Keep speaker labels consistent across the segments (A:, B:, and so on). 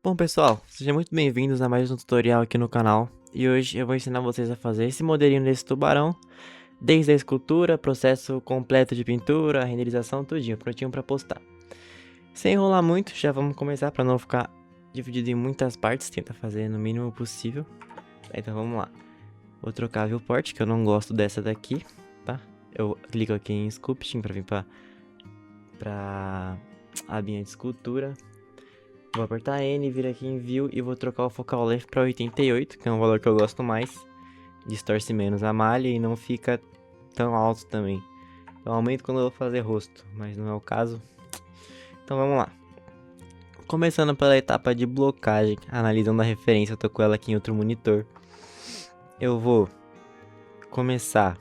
A: Bom pessoal, sejam muito bem-vindos a mais um tutorial aqui no canal. E hoje eu vou ensinar vocês a fazer esse modelinho desse tubarão, desde a escultura, processo completo de pintura, renderização, tudinho, prontinho para postar. Sem enrolar muito, já vamos começar para não ficar dividido em muitas partes, tenta fazer no mínimo possível. Então vamos lá. Vou trocar a viewport, que eu não gosto dessa daqui, tá? Eu clico aqui em Sculpting para vir para a abinha de escultura. Vou apertar N, vir aqui em View e vou trocar o Focal Length para 88, que é um valor que eu gosto mais. Distorce menos a malha e não fica tão alto também. Eu aumento quando eu vou fazer rosto, mas não é o caso. Então vamos lá. Começando pela etapa de blocagem, analisando a referência, eu tô com ela aqui em outro monitor. Eu vou começar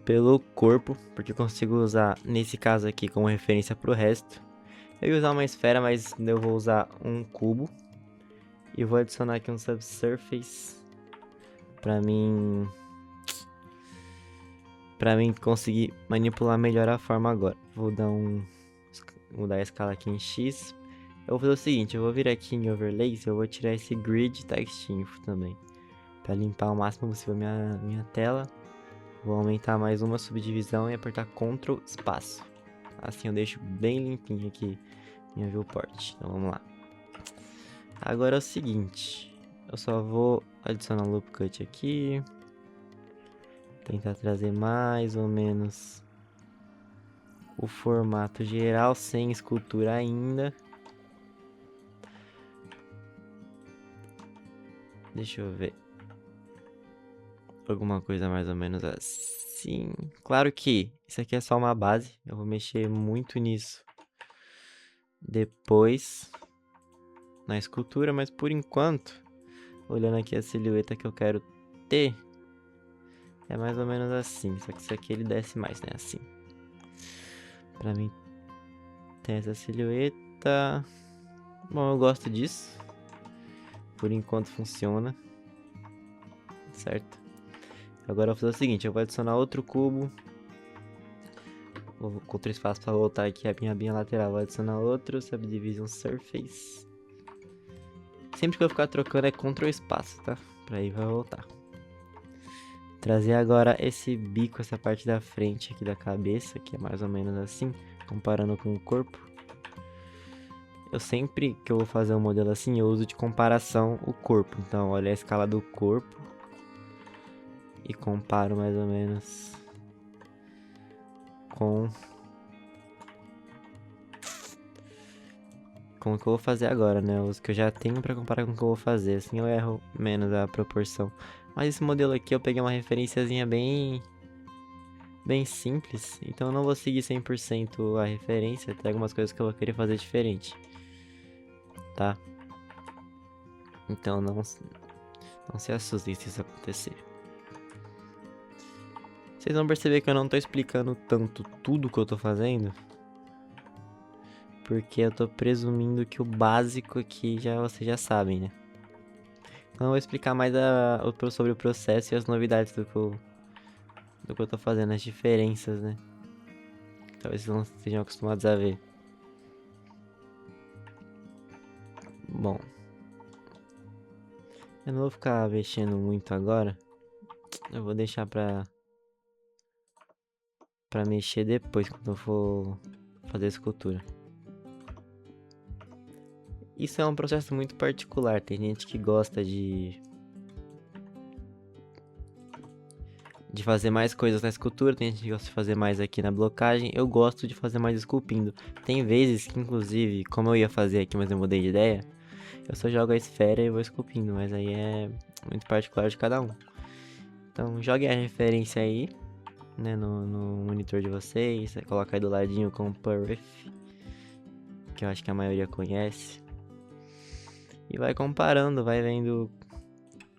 A: pelo corpo, porque eu consigo usar nesse caso aqui como referência para o resto. Eu ia usar uma esfera, mas eu vou usar um cubo. E vou adicionar aqui um subsurface para mim conseguir manipular melhor a forma agora. Vou mudar a escala aqui em X. Eu vou fazer o seguinte, eu vou vir aqui em Overlays, eu vou tirar esse Grid Text Info também, para limpar o máximo possível minha tela. Vou aumentar mais uma subdivisão e apertar Ctrl Espaço. Assim eu deixo bem limpinho aqui minha viewport. Então vamos lá. Agora é o seguinte, eu só vou adicionar um loop cut aqui. Tentar trazer mais ou menos o formato geral sem escultura ainda. Deixa eu ver. Alguma coisa mais ou menos assim. Claro que isso aqui é só uma base. Eu vou mexer muito nisso depois na escultura, mas por enquanto, olhando aqui a silhueta que eu quero ter, é mais ou menos assim. Só que isso aqui ele desce mais, né? Assim. Pra mim tem essa silhueta. Bom, eu gosto disso. Por enquanto funciona. Certo? Agora eu vou fazer o seguinte, eu vou adicionar outro cubo. Vou com 3 espaços para voltar aqui a minha abinha lateral. Vou adicionar outro Subdivision Surface. Sempre que eu ficar trocando é Ctrl espaço, tá? Pra aí vai voltar. Trazer agora esse bico, essa parte da frente aqui da cabeça, que é mais ou menos assim, comparando com o corpo. Eu sempre que eu vou fazer um modelo assim, eu uso de comparação o corpo. Então, olha a escala do corpo e comparo mais ou menos com o que eu vou fazer agora, né? Os que eu já tenho para comparar com o que eu vou fazer. Assim eu erro menos a proporção. Mas esse modelo aqui eu peguei uma referenciazinha bem simples. Então eu não vou seguir 100% a referência. Tem algumas coisas que eu vou querer fazer diferente. Tá? Então não se assustem se isso acontecer. Vocês vão perceber que eu não tô explicando tanto tudo que eu tô fazendo, porque eu tô presumindo que o básico aqui vocês já sabem, né? Então eu vou explicar mais sobre o processo e as novidades do que eu tô fazendo, as diferenças, né? Talvez vocês não estejam acostumados a ver. Bom, eu não vou ficar mexendo muito agora. Eu vou deixar pra mexer depois, quando eu for fazer a escultura. Isso é um processo muito particular. Tem gente que gosta de fazer mais coisas na escultura, tem gente que gosta de fazer mais aqui na blocagem. Eu gosto de fazer mais esculpindo. Tem vezes que, inclusive, como eu ia fazer aqui, mas eu mudei de ideia, eu só jogo a esfera e vou esculpindo, mas aí é muito particular de cada um. Então joguem a referência aí, né, no monitor de vocês. Você coloca aí do ladinho com o Purif, que eu acho que a maioria conhece. E vai comparando, vai vendo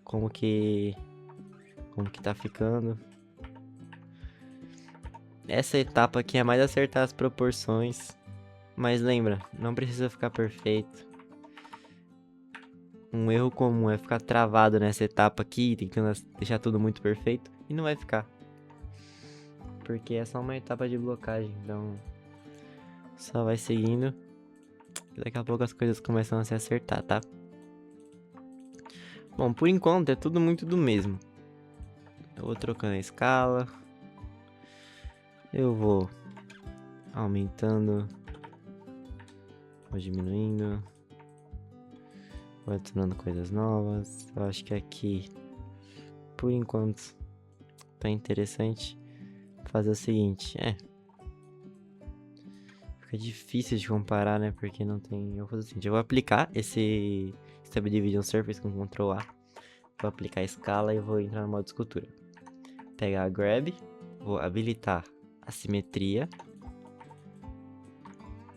A: como que tá ficando. Essa etapa aqui é mais acertar as proporções. Mas lembra, não precisa ficar perfeito. Um erro comum é ficar travado nessa etapa aqui, tentando deixar tudo muito perfeito. E não vai ficar. Porque é só uma etapa de blocagem, então só vai seguindo. Daqui a pouco as coisas começam a se acertar, tá? Bom, por enquanto é tudo muito do mesmo. Eu vou trocando a escala. Eu vou aumentando. Vou diminuindo. Vou adicionando coisas novas. Eu acho que aqui, por enquanto, tá interessante fazer o seguinte. Fica difícil de comparar, né? Porque não tem... Eu vou fazer o seguinte. Eu vou aplicar esse Stable Division Surface com Ctrl A. Vou aplicar a escala e vou entrar no modo escultura. Pegar a Grab. Vou habilitar a simetria.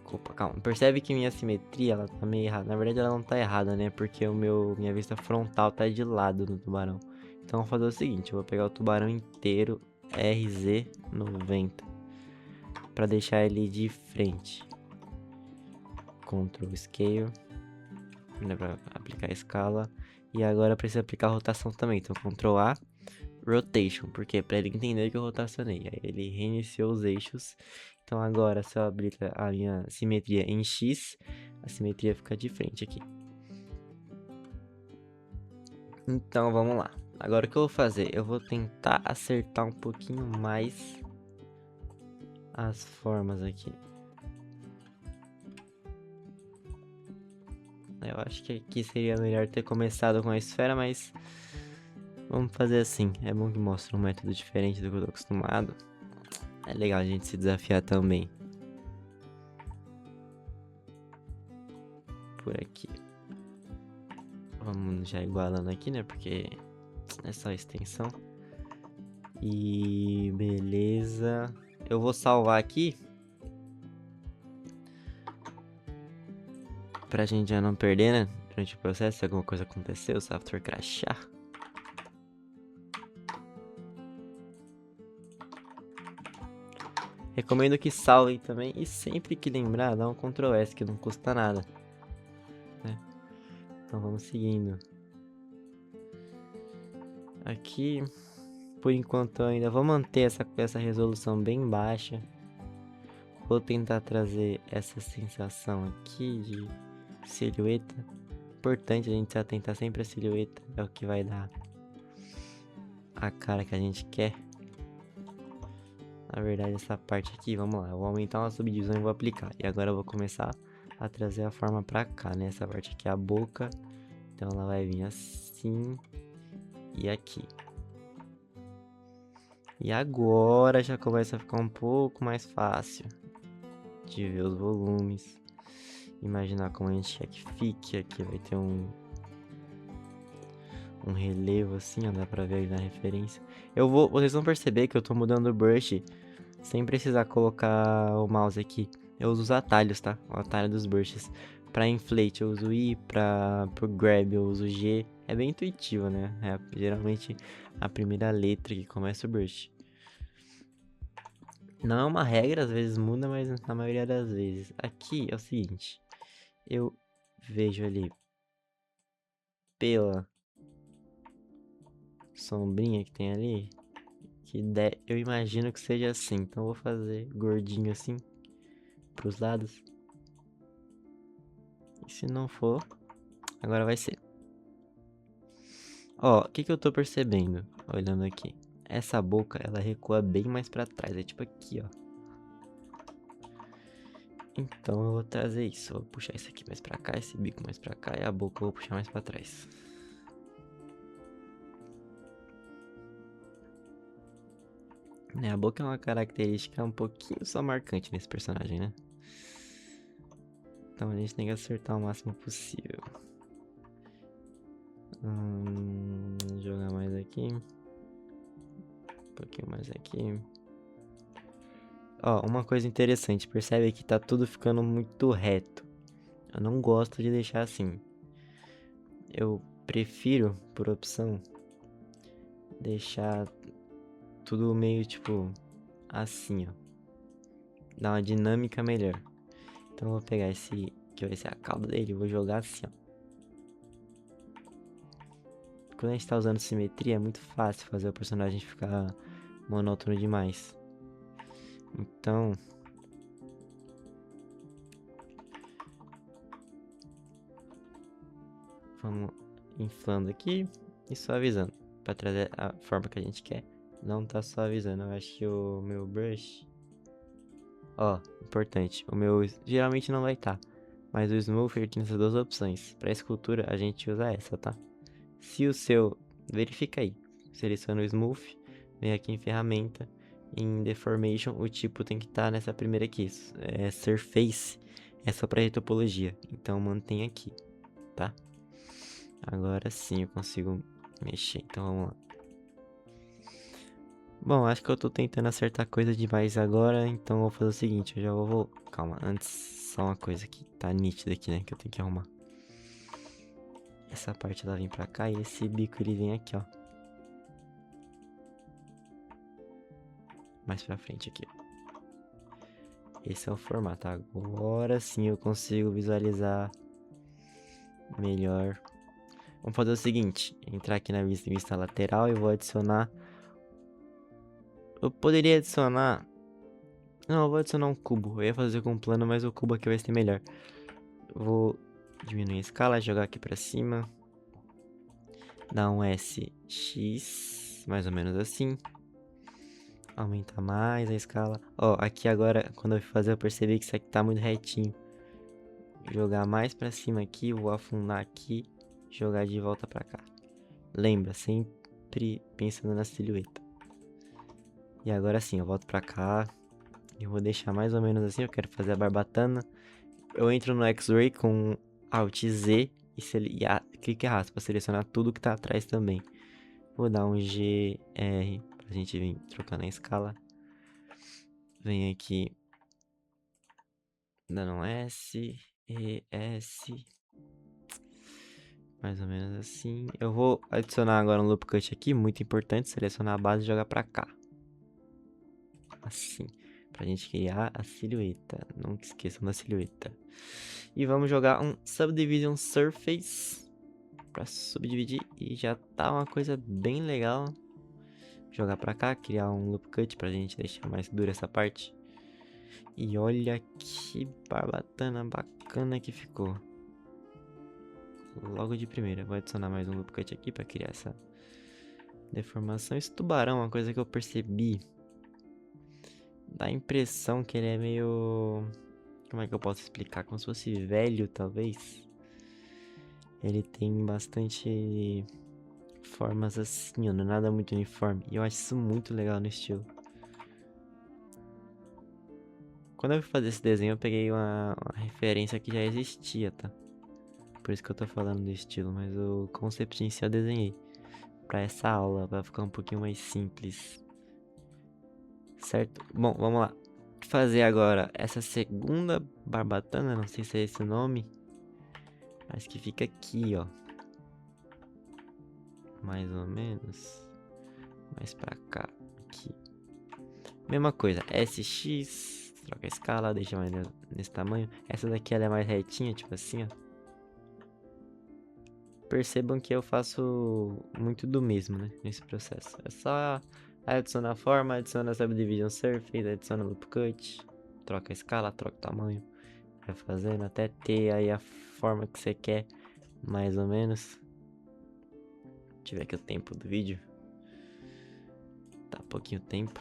A: Opa, calma. Percebe que minha simetria, ela tá meio errada. Na verdade, ela não tá errada, né? Porque minha vista frontal tá de lado no tubarão. Então, eu vou fazer o seguinte. Eu vou pegar o tubarão inteiro RZ90. Pra deixar ele de frente. Ctrl Scale. Né, pra aplicar a escala. E agora eu preciso aplicar a rotação também. Então, Ctrl A. Rotation. Por quê? Pra ele entender que eu rotacionei. Aí ele reiniciou os eixos. Então agora, se eu abrir a minha simetria em X, a simetria fica de frente aqui. Então, vamos lá. Agora o que eu vou fazer? Eu vou tentar acertar um pouquinho mais as formas aqui. Eu acho que aqui seria melhor ter começado com a esfera, mas vamos fazer assim. É bom que mostre um método diferente do que eu tô acostumado. É legal a gente se desafiar também. Por aqui. Vamos já igualando aqui, né? Porque é só extensão. E beleza. Eu vou salvar aqui. Pra gente já não perder, né? Durante o processo, se alguma coisa acontecer, o software crashar. Recomendo que salvem também. E sempre que lembrar, dá um Ctrl S, que não custa nada. Né? Então vamos seguindo. Aqui, por enquanto, eu ainda vou manter essa resolução bem baixa. Vou tentar trazer essa sensação aqui de silhueta. Importante a gente se atentar sempre à silhueta. É o que vai dar a cara que a gente quer. Na verdade, essa parte aqui, vamos lá. Eu vou aumentar uma subdivisão e vou aplicar. E agora eu vou começar a trazer a forma pra cá, né? Essa parte aqui é a boca. Então ela vai vir assim e aqui. E agora já começa a ficar um pouco mais fácil de ver os volumes. Imaginar como a gente quer que fique. Aqui vai ter um relevo assim, ó, dá pra ver aí na referência. Vocês vão perceber que eu tô mudando o brush sem precisar colocar o mouse aqui. Eu uso os atalhos, tá? O atalho dos brushes. Pra inflate eu uso I, pro grab eu uso G. É bem intuitivo, né? É geralmente a primeira letra que começa o brush. Não é uma regra, às vezes muda, mas na maioria das vezes. Aqui é o seguinte. Eu vejo ali pela sombrinha que tem ali, eu imagino que seja assim. Então eu vou fazer gordinho assim pros lados. E se não for, agora vai ser. Ó, o que que eu tô percebendo olhando aqui? Essa boca, ela recua bem mais pra trás, é tipo aqui, ó. Então eu vou trazer isso, vou puxar isso aqui mais pra cá, esse bico mais pra cá e a boca eu vou puxar mais pra trás. Né, a boca é uma característica um pouquinho só marcante nesse personagem, né? Então a gente tem que acertar o máximo possível. Jogar mais aqui. Um pouquinho mais aqui. Ó, uma coisa interessante, percebe que tá tudo ficando muito reto. Eu não gosto de deixar assim. Eu prefiro, por opção, deixar tudo meio tipo assim, ó. Dá uma dinâmica melhor. Então eu vou pegar esse, que vai ser a cauda dele, e vou jogar assim, ó. Quando a gente tá usando simetria, é muito fácil fazer o personagem ficar monótono demais. Então, Vamos inflando aqui e suavizando para trazer a forma que a gente quer. Não tá suavizando, eu acho que o meu brush... Ó, importante, o meu geralmente não vai estar. Mas o Smooth ele tem essas duas opções. Para escultura a gente usa essa, tá? Se o seu... Verifica aí. Seleciona o Smooth, vem aqui em ferramenta. Em Deformation o tipo tem que estar nessa primeira aqui. É Surface, é só para topologia. Então mantém aqui, tá? Agora sim eu consigo mexer, então vamos lá. Bom, acho que eu tô tentando acertar coisa demais agora, então eu vou fazer o seguinte, eu já vou... Calma, antes, só uma coisa que tá nítida aqui, né, que eu tenho que arrumar. Essa parte ela vem pra cá e esse bico ele vem aqui, ó. Mais pra frente aqui. Esse é o formato, agora sim eu consigo visualizar melhor. Vamos fazer o seguinte, entrar aqui na vista lateral e vou adicionar... Eu poderia adicionar... Não, eu vou adicionar um cubo. Eu ia fazer com um plano, mas o cubo aqui vai ser melhor. Vou diminuir a escala, jogar aqui pra cima. Dar um SX, mais ou menos assim. Aumentar mais a escala. Ó, aqui agora, quando eu fui fazer, eu percebi que isso aqui tá muito retinho. Jogar mais pra cima aqui, vou afundar aqui. Jogar de volta pra cá. Lembra, sempre pensando na silhueta. E agora sim, eu volto pra cá. Eu vou deixar mais ou menos assim, eu quero fazer a barbatana. Eu entro no X-Ray com Alt Z e clique e arrasto para selecionar tudo que tá atrás também. Vou dar um GR pra gente vir trocando a escala. Vem aqui, dando um S, E, S. Mais ou menos assim. Eu vou adicionar agora um loop cut aqui, muito importante, selecionar a base e jogar pra cá. Assim, pra gente criar a silhueta. Não esqueçam da silhueta. E vamos jogar um Subdivision Surface pra subdividir e já tá uma coisa bem legal. Jogar pra cá, criar um loop cut pra gente deixar mais dura essa parte. E olha que barbatana bacana que ficou. Logo de primeira, vou adicionar mais um loop cut aqui pra criar essa deformação. Esse tubarão, uma coisa que eu percebi, dá a impressão que ele é meio... Como é que eu posso explicar? Como se fosse velho, talvez. Ele tem bastante formas assim, ó, não é nada muito uniforme. E eu acho isso muito legal no estilo. Quando eu fui fazer esse desenho, eu peguei uma referência que já existia, tá? Por isso que eu tô falando do estilo, mas o conceito em si eu desenhei. Pra essa aula, vai ficar um pouquinho mais simples. Certo? Bom, vamos lá. Fazer agora essa segunda barbatana, não sei se é esse o nome. Mas que fica aqui, ó. Mais ou menos. Mais pra cá, aqui. Mesma coisa, SX, troca a escala, deixa mais nesse tamanho. Essa daqui ela é mais retinha, tipo assim, ó. Percebam que eu faço muito do mesmo, né, nesse processo. É só adicionar a forma, adiciona a Subdivision Surface, adiciona o Loop Cut, troca a escala, troca o tamanho. Vai fazendo até ter aí a forma que você quer, mais ou menos. Deixa eu ver aqui o tempo do vídeo. Tá pouquinho tempo.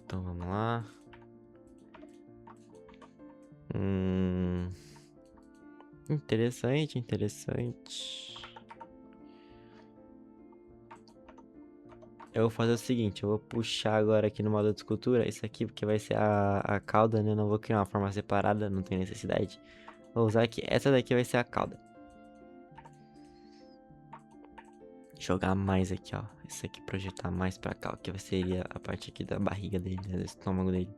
A: Então vamos lá. Interessante, interessante. Eu vou fazer o seguinte, eu vou puxar agora aqui no modo de escultura, isso aqui porque vai ser a cauda, né? Eu não vou criar uma forma separada, não tem necessidade. Vou usar aqui, essa daqui vai ser a cauda. Jogar mais aqui, ó. Esse aqui projetar mais pra cá, que seria a parte aqui da barriga dele, né? Do estômago dele.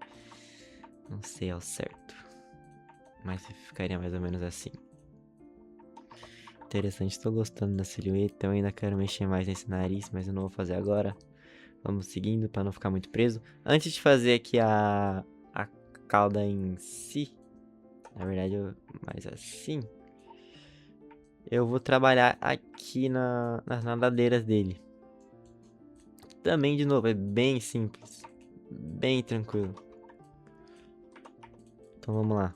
A: Não sei ao certo. Mas ficaria mais ou menos assim. Interessante, tô gostando da silhueta. Eu ainda quero mexer mais nesse nariz, mas eu não vou fazer agora. Vamos seguindo para não ficar muito preso. Antes de fazer aqui a cauda em si, na verdade, mais assim, eu vou trabalhar aqui nas nadadeiras dele. Também, de novo, é bem simples, bem tranquilo. Então vamos lá.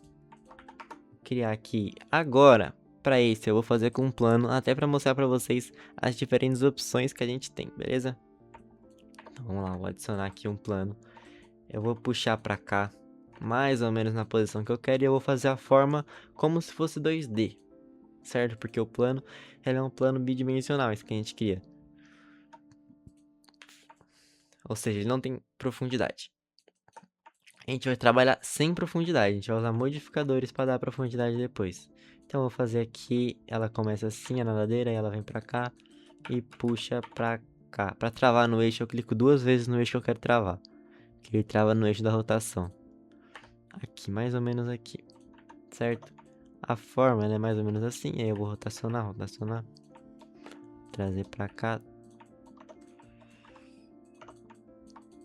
A: Vou criar aqui agora, pra esse eu vou fazer com um plano, até pra mostrar pra vocês as diferentes opções que a gente tem, beleza? Então vamos lá, vou adicionar aqui um plano. Eu vou puxar pra cá, mais ou menos na posição que eu quero, e eu vou fazer a forma como se fosse 2D, certo? Porque o plano, ele é um plano bidimensional, isso que a gente cria. Ou seja, ele não tem profundidade. A gente vai trabalhar sem profundidade, a gente vai usar modificadores para dar profundidade depois. Então eu vou fazer aqui, ela começa assim, a nadadeira, aí ela vem pra cá e puxa pra cá. Pra travar no eixo, eu clico 2 vezes no eixo que eu quero travar, que ele trava no eixo da rotação. Aqui, mais ou menos aqui, certo? A forma, ela é mais ou menos assim, aí eu vou rotacionar, trazer pra cá.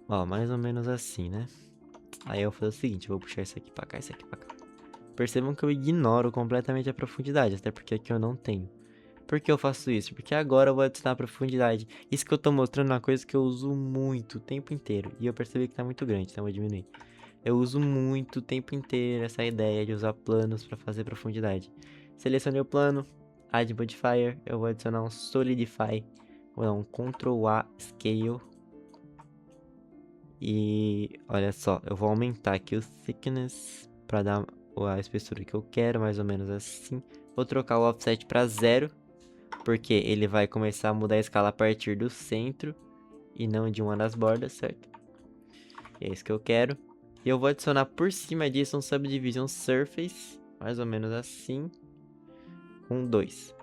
A: Ó, mais ou menos assim, né? Aí eu vou fazer o seguinte, eu vou puxar isso aqui pra cá, isso aqui pra cá. Percebam que eu ignoro completamente a profundidade, até porque aqui eu não tenho. Por que eu faço isso? Porque agora eu vou adicionar a profundidade. Isso que eu tô mostrando é uma coisa que eu uso muito o tempo inteiro. E eu percebi que tá muito grande, então eu vou diminuir. Eu uso muito o tempo inteiro essa ideia de usar planos para fazer profundidade. Selecionei o plano, Add Modifier, eu vou adicionar um Solidify. Vou dar um Ctrl A Scale. E olha só, eu vou aumentar aqui o Thickness para dar a espessura que eu quero, mais ou menos assim. Vou trocar o Offset para 0, porque ele vai começar a mudar a escala a partir do centro e não de uma das bordas, certo? E é isso que eu quero. E eu vou adicionar por cima disso um Subdivision Surface, mais ou menos assim, com 2.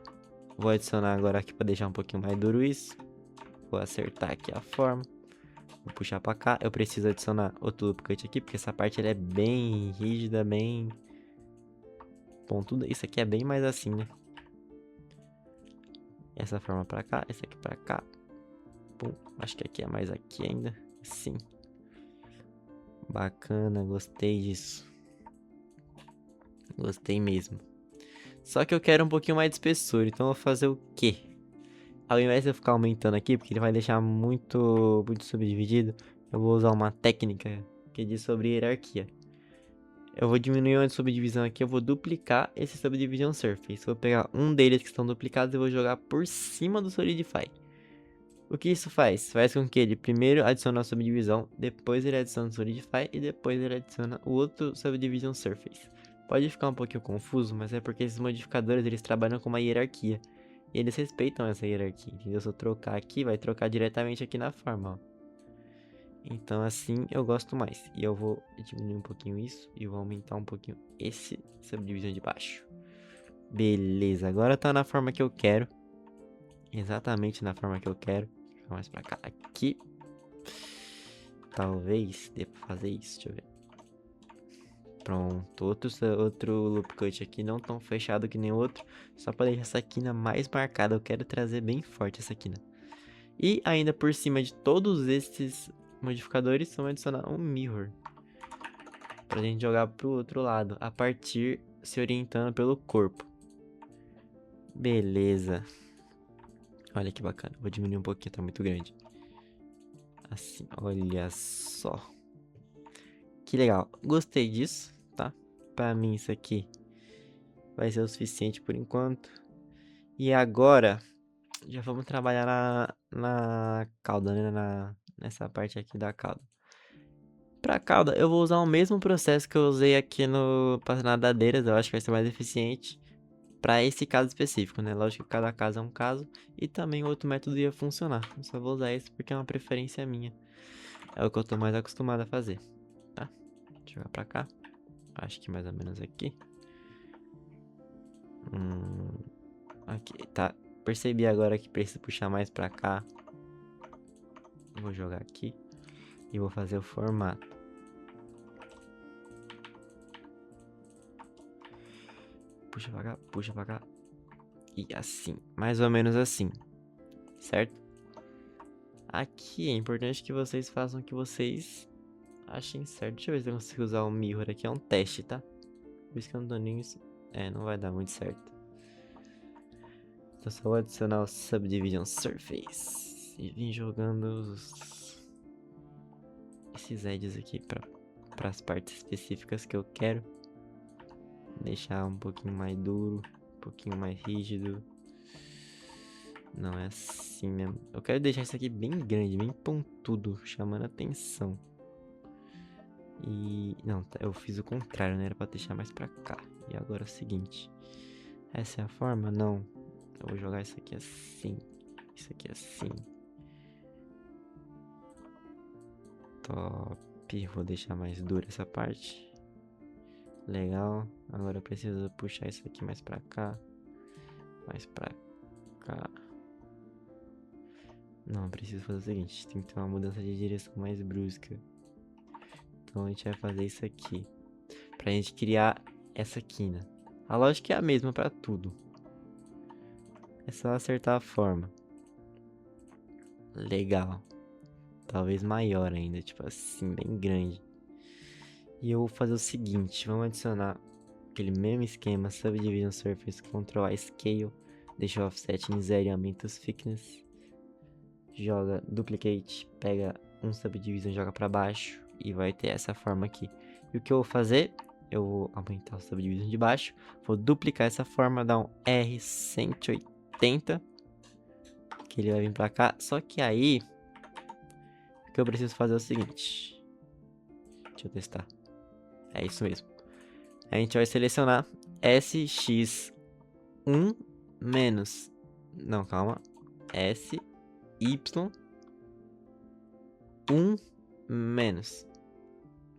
A: Vou adicionar agora aqui para deixar um pouquinho mais duro isso. Vou acertar aqui a forma. Vou puxar pra cá. Eu preciso adicionar outro loop cut aqui, porque essa parte ela é bem rígida, bem pontuda. Isso aqui é bem mais assim, né? Essa forma pra cá, essa aqui pra cá. Pum. Acho que aqui é mais aqui ainda. Sim. Bacana, gostei disso. Gostei mesmo. Só que eu quero um pouquinho mais de espessura, então eu vou fazer o quê? Ao invés de eu ficar aumentando aqui, porque ele vai deixar muito subdividido, eu vou usar uma técnica que diz sobre hierarquia. Eu vou diminuir a subdivisão aqui, eu vou duplicar esse Subdivision Surface. Vou pegar um deles que estão duplicados e vou jogar por cima do Solidify. O que isso faz? Faz com que ele primeiro adicione a subdivisão, depois ele adiciona o Solidify e depois ele adiciona o outro Subdivision Surface. Pode ficar um pouquinho confuso, mas é porque esses modificadores eles trabalham com uma hierarquia. E eles respeitam essa hierarquia, entendeu? Se eu trocar aqui, vai trocar diretamente aqui na forma, ó. Então assim eu gosto mais. E eu vou diminuir um pouquinho isso e vou aumentar um pouquinho esse subdivisão de baixo. Beleza, agora tá na forma que eu quero. Exatamente na forma que eu quero. Vou mais pra cá, aqui. Talvez dê pra fazer isso, deixa eu ver. Pronto, outro loop cut aqui, não tão fechado que nem o outro. Só pra deixar essa quina mais marcada, eu quero trazer bem forte essa quina. E ainda por cima de todos esses modificadores, vamos adicionar um mirror. Pra gente jogar pro outro lado, a partir se orientando pelo corpo. Beleza. Olha que bacana, vou diminuir um pouquinho, tá muito grande. Assim, olha só. Que legal, gostei disso, tá? Pra mim isso aqui vai ser o suficiente por enquanto. E agora, já vamos trabalhar na cauda, né? Nessa parte aqui da cauda. Pra cauda, eu vou usar o mesmo processo que eu usei aqui para nadadeiras, eu acho que vai ser mais eficiente para esse caso específico, né? Lógico que cada caso é um caso e também o outro método ia funcionar. Eu só vou usar esse porque é uma preferência minha. É o que eu tô mais acostumado a fazer, tá? Deixa eu jogar pra cá. Acho que mais ou menos aqui. Aqui, tá. Percebi agora que preciso puxar mais pra cá. Vou jogar aqui e vou fazer o formato. Puxa pra cá, puxa pra cá. E assim, mais ou menos assim, certo? Aqui é importante que vocês façam o que vocês achem certo. Deixa eu ver se eu consigo usar o mirror aqui, é um teste, tá? Por isso que eu não tô nem... não vai dar muito certo. Então só vou adicionar o Subdivision Surface e vim jogando esses edges aqui para as partes específicas que eu quero. Deixar um pouquinho mais duro. Um pouquinho mais rígido. Não, é assim mesmo. Eu quero deixar isso aqui bem grande, bem pontudo, chamando a atenção. E... não, eu fiz o contrário, né? Era pra deixar mais pra cá. E agora é o seguinte. Essa é a forma? Não. Eu vou jogar isso aqui assim. Isso aqui assim. Top. Vou deixar mais dura essa parte. Legal. Agora eu preciso puxar isso aqui mais pra cá. Mais pra cá. Não, eu preciso fazer o seguinte. Tem que ter uma mudança de direção mais brusca. Então a gente vai fazer isso aqui. Pra gente criar essa quina. A lógica é a mesma pra tudo. É só acertar a forma. Legal. Talvez maior ainda, tipo assim, bem grande. E eu vou fazer o seguinte, vamos adicionar aquele mesmo esquema, Subdivision Surface, Ctrl A Scale, deixa o offset em 0 e aumenta os thickness. Joga Duplicate, pega um Subdivision, joga pra baixo e vai ter essa forma aqui. E o que eu vou fazer? Eu vou aumentar o Subdivision de baixo, vou duplicar essa forma, dar um R180, que ele vai vir pra cá, só que aí... o que eu preciso fazer é o seguinte. Deixa eu testar. É isso mesmo. A gente vai selecionar SX1 menos... não, calma. SY1 menos.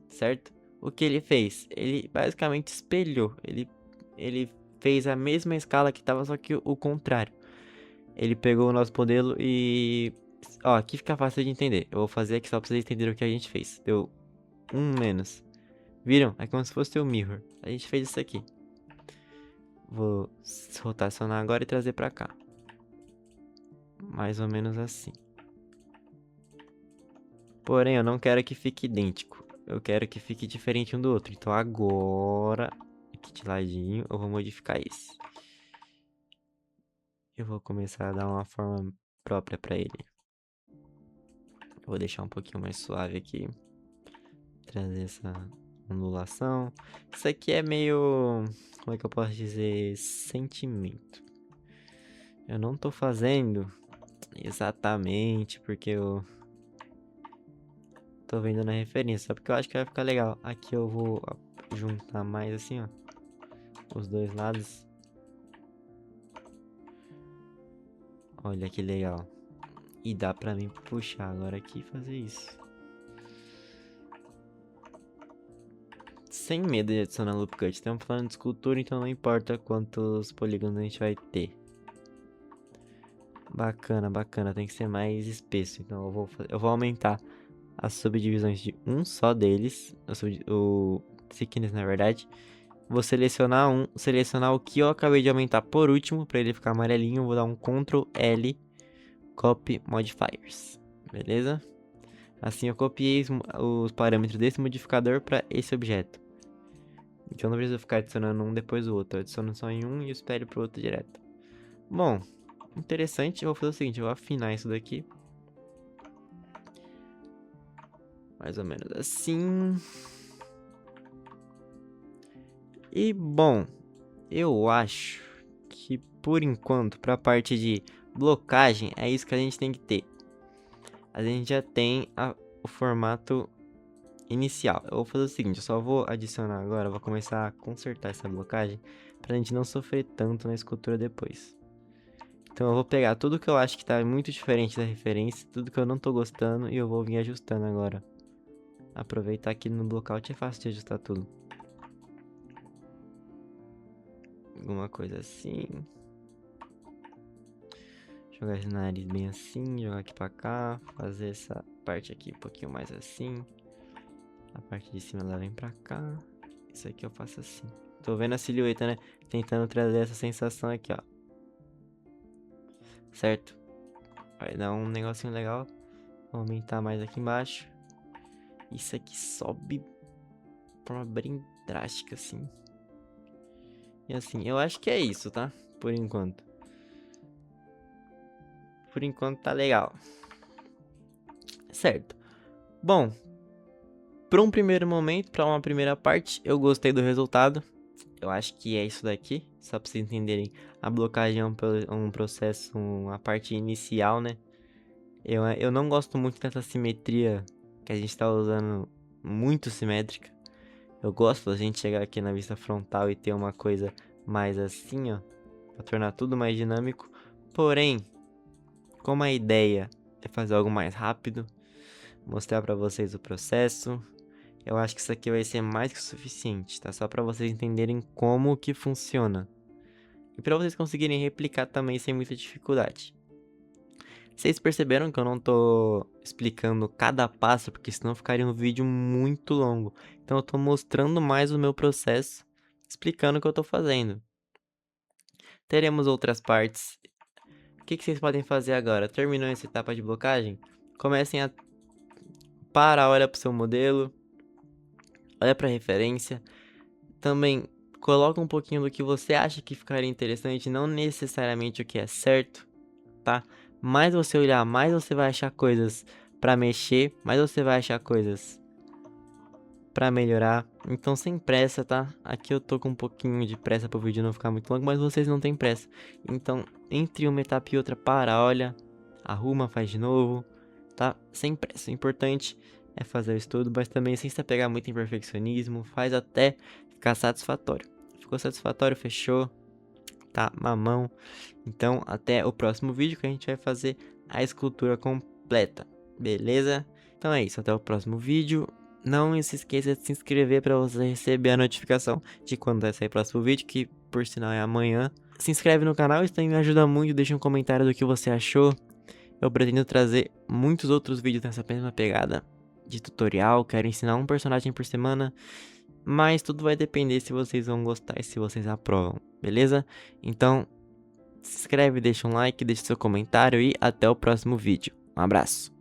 A: Certo? O que ele fez? Ele basicamente espelhou. Ele fez a mesma escala que estava, só que o contrário. Ele pegou o nosso modelo e... ó, aqui fica fácil de entender. Eu vou fazer aqui só pra vocês entenderem o que a gente fez. Deu 1 menos. Viram? É como se fosse o mirror. A gente fez isso aqui. Vou rotacionar agora e trazer pra cá. Mais ou menos assim. Porém, eu não quero que fique idêntico. Eu quero que fique diferente um do outro. Então agora, aqui de ladinho, eu vou modificar esse. Eu vou começar a dar uma forma própria pra ele. Vou deixar um pouquinho mais suave aqui. Trazer essa ondulação. Isso aqui é meio... como é que eu posso dizer? Sentimento. Eu não tô fazendo exatamente porque eu tô vendo na referência, só porque eu acho que vai ficar legal. Aqui eu vou juntar mais assim, ó, os dois lados. Olha que legal. E dá pra mim puxar agora aqui e fazer isso. Sem medo de adicionar loop cut. Estamos falando de escultura, então não importa quantos polígonos a gente vai ter. Bacana, bacana. Tem que ser mais espesso. Então eu vou aumentar as subdivisões de um só deles. O thickness, na verdade. Vou selecionar selecionar o que eu acabei de aumentar por último, para ele ficar amarelinho. Vou dar um Ctrl L, Copy Modifiers, beleza? Assim eu copiei os parâmetros desse modificador para esse objeto. Então não preciso ficar adicionando um depois do outro. Eu adiciono só em um e espelho pro outro direto. Bom, interessante. Eu vou fazer o seguinte, eu vou afinar isso daqui. Mais ou menos assim. E bom, eu acho que por enquanto, para a parte de blocagem, é isso que a gente tem que ter. A gente já tem o formato inicial. Eu vou fazer o seguinte, eu só vou adicionar agora, vou começar a consertar essa blocagem pra gente não sofrer tanto na escultura depois. Então eu vou pegar tudo que eu acho que tá muito diferente da referência, tudo que eu não tô gostando e eu vou vir ajustando agora. Aproveitar que no blockout é fácil de ajustar tudo. Alguma coisa assim. Jogar esse nariz bem assim, jogar aqui pra cá, fazer essa parte aqui um pouquinho mais assim. A parte de cima ela vem pra cá. Isso aqui eu faço assim. Tô vendo a silhueta, né? Tentando trazer essa sensação aqui, ó. Certo? Vai dar um negocinho legal. Vou aumentar mais aqui embaixo. Isso aqui sobe de forma bem drástica, assim. E assim, eu acho que é isso, tá? Por enquanto. Por enquanto tá legal. Certo. Bom, para um primeiro momento, para uma primeira parte, eu gostei do resultado. Eu acho que é isso daqui. Só pra vocês entenderem, a blocagem é um processo, a parte inicial, né? Eu não gosto muito dessa simetria que a gente tá usando, muito simétrica. Eu gosto da gente chegar aqui na vista frontal e ter uma coisa mais assim, ó, pra tornar tudo mais dinâmico. Porém, como a ideia é fazer algo mais rápido, mostrar pra vocês o processo, eu acho que isso aqui vai ser mais que o suficiente, tá? Só pra vocês entenderem como que funciona. E pra vocês conseguirem replicar também sem muita dificuldade. Vocês perceberam que eu não tô explicando cada passo, porque senão ficaria um vídeo muito longo. Então eu tô mostrando mais o meu processo, explicando o que eu tô fazendo. Teremos outras partes. O que vocês podem fazer agora? Terminou essa etapa de blocagem? Comecem a parar, olha pro seu modelo, olha pra referência. Também coloca um pouquinho do que você acha que ficaria interessante, não necessariamente o que é certo, tá? Mais você olhar, mais você vai achar coisas pra mexer, mais você vai achar coisas pra melhorar. Então sem pressa, tá? Aqui eu tô com um pouquinho de pressa pro vídeo não ficar muito longo, mas vocês não têm pressa. Então, entre uma etapa e outra, para, olha, arruma, faz de novo, tá? Sem pressa. O importante é fazer o estudo, mas também sem se apegar muito em perfeccionismo, faz até ficar satisfatório. Ficou satisfatório, fechou, tá? Mamão. Então, até o próximo vídeo que a gente vai fazer a escultura completa, beleza? Então é isso, até o próximo vídeo. Não se esqueça de se inscrever para você receber a notificação de quando vai sair o próximo vídeo, que por sinal é amanhã. Se inscreve no canal, isso também me ajuda muito, deixa um comentário do que você achou. Eu pretendo trazer muitos outros vídeos nessa mesma pegada de tutorial, quero ensinar um personagem por semana, mas tudo vai depender se vocês vão gostar e se vocês aprovam, beleza? Então, se inscreve, deixa um like, deixa seu comentário e até o próximo vídeo. Um abraço!